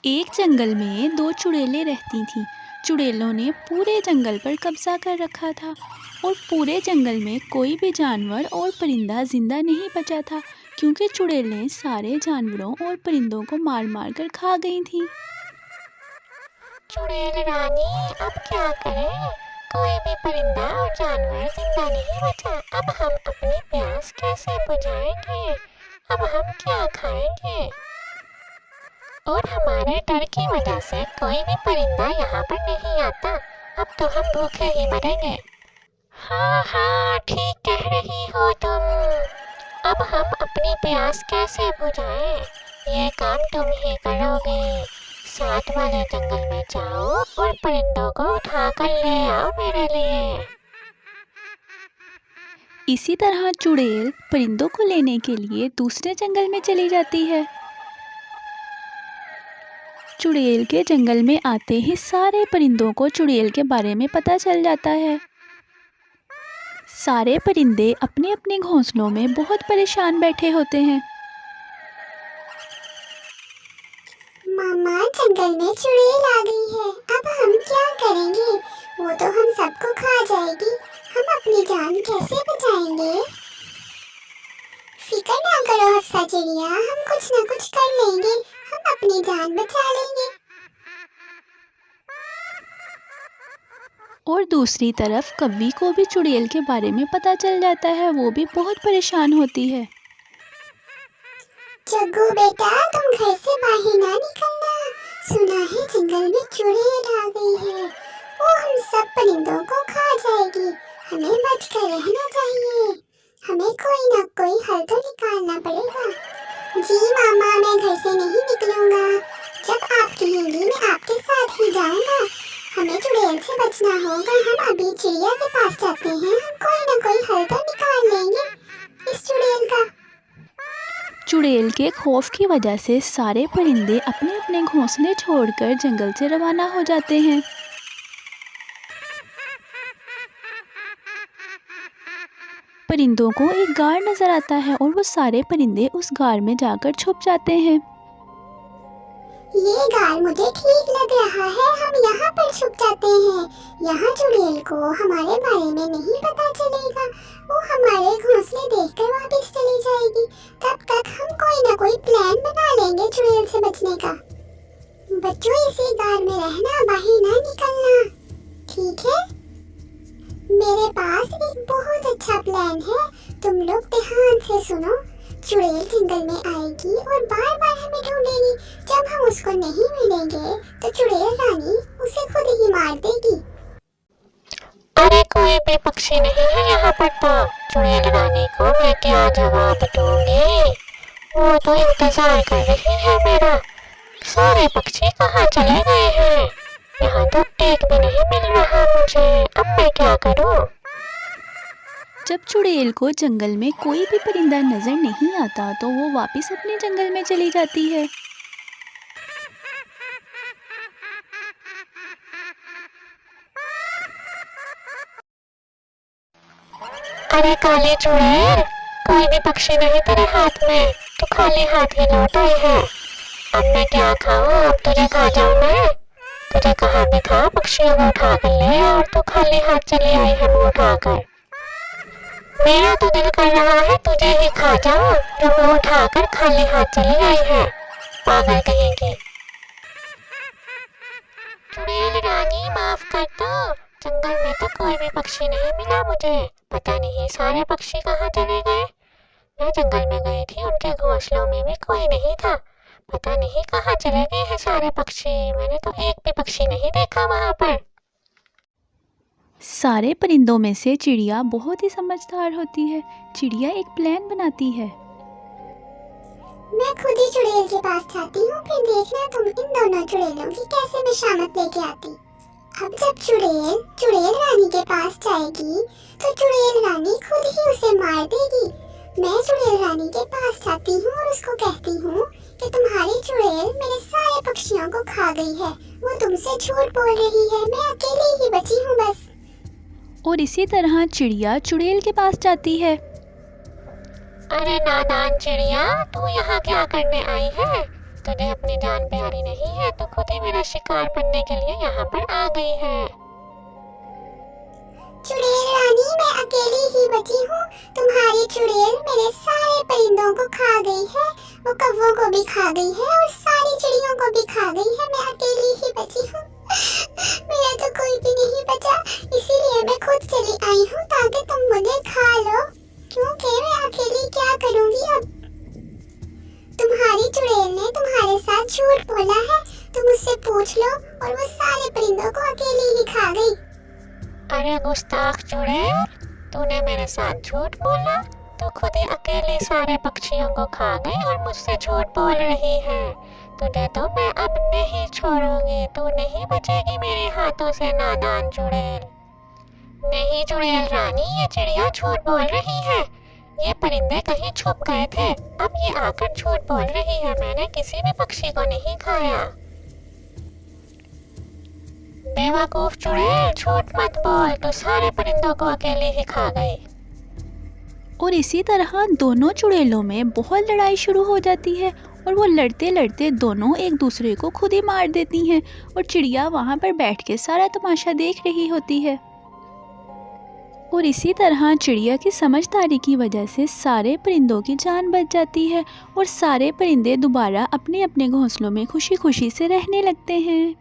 एक जंगल में दो चुड़ैलें रहती थीं। चुड़ैलों ने पूरे जंगल पर कब्जा कर रखा था और पूरे जंगल में कोई भी जानवर और परिंदा जिंदा नहीं बचा था, क्योंकि चुड़ैलें सारे जानवरों और परिंदों को मार मार कर खा गई थीं। चुड़ैल रानी, अब क्या करें? कोई भी परिंदा और जानवर जिंदा नहीं बचा। अब हम अपनी प्यास कैसे बुझाएंगे? अब हम क्या खाएंगे? और हमारे डर की वजह से कोई भी परिंदा यहाँ पर नहीं आता। अब तो हम भूखे ही मरेंगे। हाँ हाँ, ठीक कह रही हो तुम। अब हम अपनी प्यास कैसे बुझाएं? ये काम तुम ही करोगे। साथ वाले जंगल में जाओ और परिंदों को उठा कर ले आओ मेरे लिए। इसी तरह चुड़ैल परिंदों को लेने के लिए दूसरे जंगल में चली जाती है। चुड़ैल के जंगल में आते ही सारे परिंदों को चुड़ैल के बारे में पता चल जाता है। सारे परिंदे अपने अपने घोंसलों में बहुत परेशान बैठे होते हैं। मामा, जंगल में चुड़ैल आ गई है। अब हम क्या करेंगे? वो तो हम सबको खा जाएगी। हम अपनी जान कैसे बचाएंगे? फिक्र ना करो हफ्सा चिड़िया, हम कुछ न कुछ कर लेंगे। हम अपनी जान बचा लेंगे। और दूसरी तरफ कव्वी को भी चुड़ैल के बारे में पता चल जाता है। वो भी बहुत परेशान होती है। जग्गू बेटा, तुम घर से बाहर ना निकलना। सुना है जंगल में चुड़ैल आ गई है। वो हम सब परिंदों को खा जाएगी। हमें बच कर रहना चाहिए। हमें कोई ना कोई हल तो निकालना पड़ेगा। जी मामा, मैं घर से नहीं निकलूंगा। जब आप कहेंगी मैं आपके साथ ही जाऊंगा। हमें चुड़ैल से बचना होगा। हम अभी चिड़िया के पास जाते हैं। हम कोई ना कोई हल तो निकाल लेंगे इस चुड़ैल का। चुड़ैल के खौफ की वजह से सारे परिंदे अपने अपने घोंसले छोड़कर जंगल से रवाना हो जाते हैं। परिंदों को एक गार नजर आता है और वो सारे परिंदे उस गार में जाकर छुप जाते हैं। ये गार मुझे ठीक लग रहा है। हम यहाँ पर छुप जाते हैं। यहाँ चुड़ैल को हमारे बारे में नहीं पता चलेगा। वो हमारे घोंसले देखकर वापस चली जाएगी। तब तक हम कोई ना कोई प्लान बना लेंगे चुड़ैल से बचने का। बच्चों, इसी गार में रहना, बाहर ना निकलना, ठीक है? मेरे पास एक बहुत अच्छा प्लान है। तुम लोग ध्यान से सुनो। चुड़ैल जंगल में आएगी और बार बार हमें ढूंढेगी। जब हम उसको नहीं मिलेंगे तो चुड़ैल रानी उसे खुद ही मार देगी। अरे कोई भी पक्षी नहीं है यहाँ पर तो। चुड़ैल रानी को मैं क्या जवाब दूंगी? वो तो इंतजार कर रही है मेरा। सारे पक्षी कहाँ चले गए हैं? यहाँ तो टेक भी नहीं मिल रहा मुझे। अब मैं क्या करूँ? जब चुड़ैल को जंगल में कोई भी परिंदा नजर नहीं आता तो वो वापस अपने जंगल में चली जाती है। अरे काली चुड़ैल, कोई भी पक्षी नहीं तेरे हाथ में। तू खाली हाथ ही लौट आई है। अब मैं क्या खाऊं? अब तुझे खा जाऊं मैं? तुझे कहा भी था पक्षियों को उठा कर ले, और तू खाली हाथ चली आई है मुंह उठाकर। मेरा तो दिल कर रहा है तुझे ही खा जाऊं, जो मुंह उठाकर खाली हाथ चली आई है, पागल कहेगी। चुड़ैल रानी, माफ कर दो। जंगल में तो कोई भी पक्षी नहीं मिला मुझे। पता नहीं सारे पक्षी कहाँ चले गए। मैं जंगल में गई थी, उनके घोंसलों में भी कोई नहीं था। पता नहीं कहाँ चले गए हैं सारे पक्षी। मैंने तो एक भी पक्षी नहीं देखा वहाँ पर। सारे परिंदों में से चिड़िया बहुत ही समझदार होती है। चिड़िया एक प्लान बनाती है। मैं खुद ही चुड़ैल के पास जाती हूँ, फिर देखना तुम इन दोनों चुड़ैलों की कैसे मैं शामत लेके आती। अब जब चुड़ैल रानी के पास जाएगी तो चुड़ैल रानी खुद ही उसे मार देगी। मैं चुड़ैल रानी के पास जाती हूँ और उसको कहती हूँ कि तुम्हारी चुड़ैल मेरे सारे पक्षियों को खा गई है। वो तुमसे झूठ बोल रही है। मैं अकेली ही बची हूँ बस। और इसी तरह चिड़िया चुड़ैल के पास जाती है। अरे नादान चिड़िया, तू यहाँ क्या करने आई है? तुझे अपनी जान प्यारी नहीं है तो खुद ही मेरा शिकार बनने के लिए यहाँ पर आ गई है। चुड़ैल रानी, मैं अकेली ही बची हूँ। तुम्हारी चुड़ैल मेरे सारे परिंदों को खा गई है, वो कौवों को भी खा गई है और सारी चिड़ियों को भी खा गई है। मैं अकेली ही बची हूँ। मेरा तो कोई भी नहीं बचा, इसीलिए मैं खुद चली आई हूँ ताकि तुम मुझे खा लो, क्योंकि मैं अकेली क्या करूँगी अब। तुम्हारी चुड़ैल ने तुम्हारे साथ झूठ बोला है, तुम उससे पूछ लो, और वो सारे परिंदों को अकेली ही खा गई। अरे गुस्ताख चुड़ैल, तूने मेरे साथ झूठ बोला? तू खुद ही अकेली सारे पक्षियों को खा गई और मुझसे झूठ बोल रही है। तुझे तो मैं अब नहीं छोड़ूंगी, तू नहीं बचेगी मेरे हाथों से नादान चुड़ैल। नहीं चुड़ैल रानी, ये चिड़िया झूठ बोल रही है। ये परिंदे कहीं छुप गए थे, अब ये आकर झूठ बोल रही है। मैंने किसी भी पक्षी को नहीं खाया। बेवकूफ चुड़ैल, झूठ मत बोल, तू सारे परिंदों को अकेले ही खा गई। और इसी तरह दोनों चुड़ैलों में बहुत लड़ाई शुरू हो जाती है और वो लड़ते लड़ते दोनों एक दूसरे को खुद ही मार देती हैं और चिड़िया वहाँ पर बैठ के सारा तमाशा देख रही होती है। और इसी तरह चिड़िया की समझदारी की वजह से सारे परिंदों की जान बच जाती है और सारे परिंदे दोबारा अपने अपने घोंसलों में खुशी खुशी से रहने लगते हैं।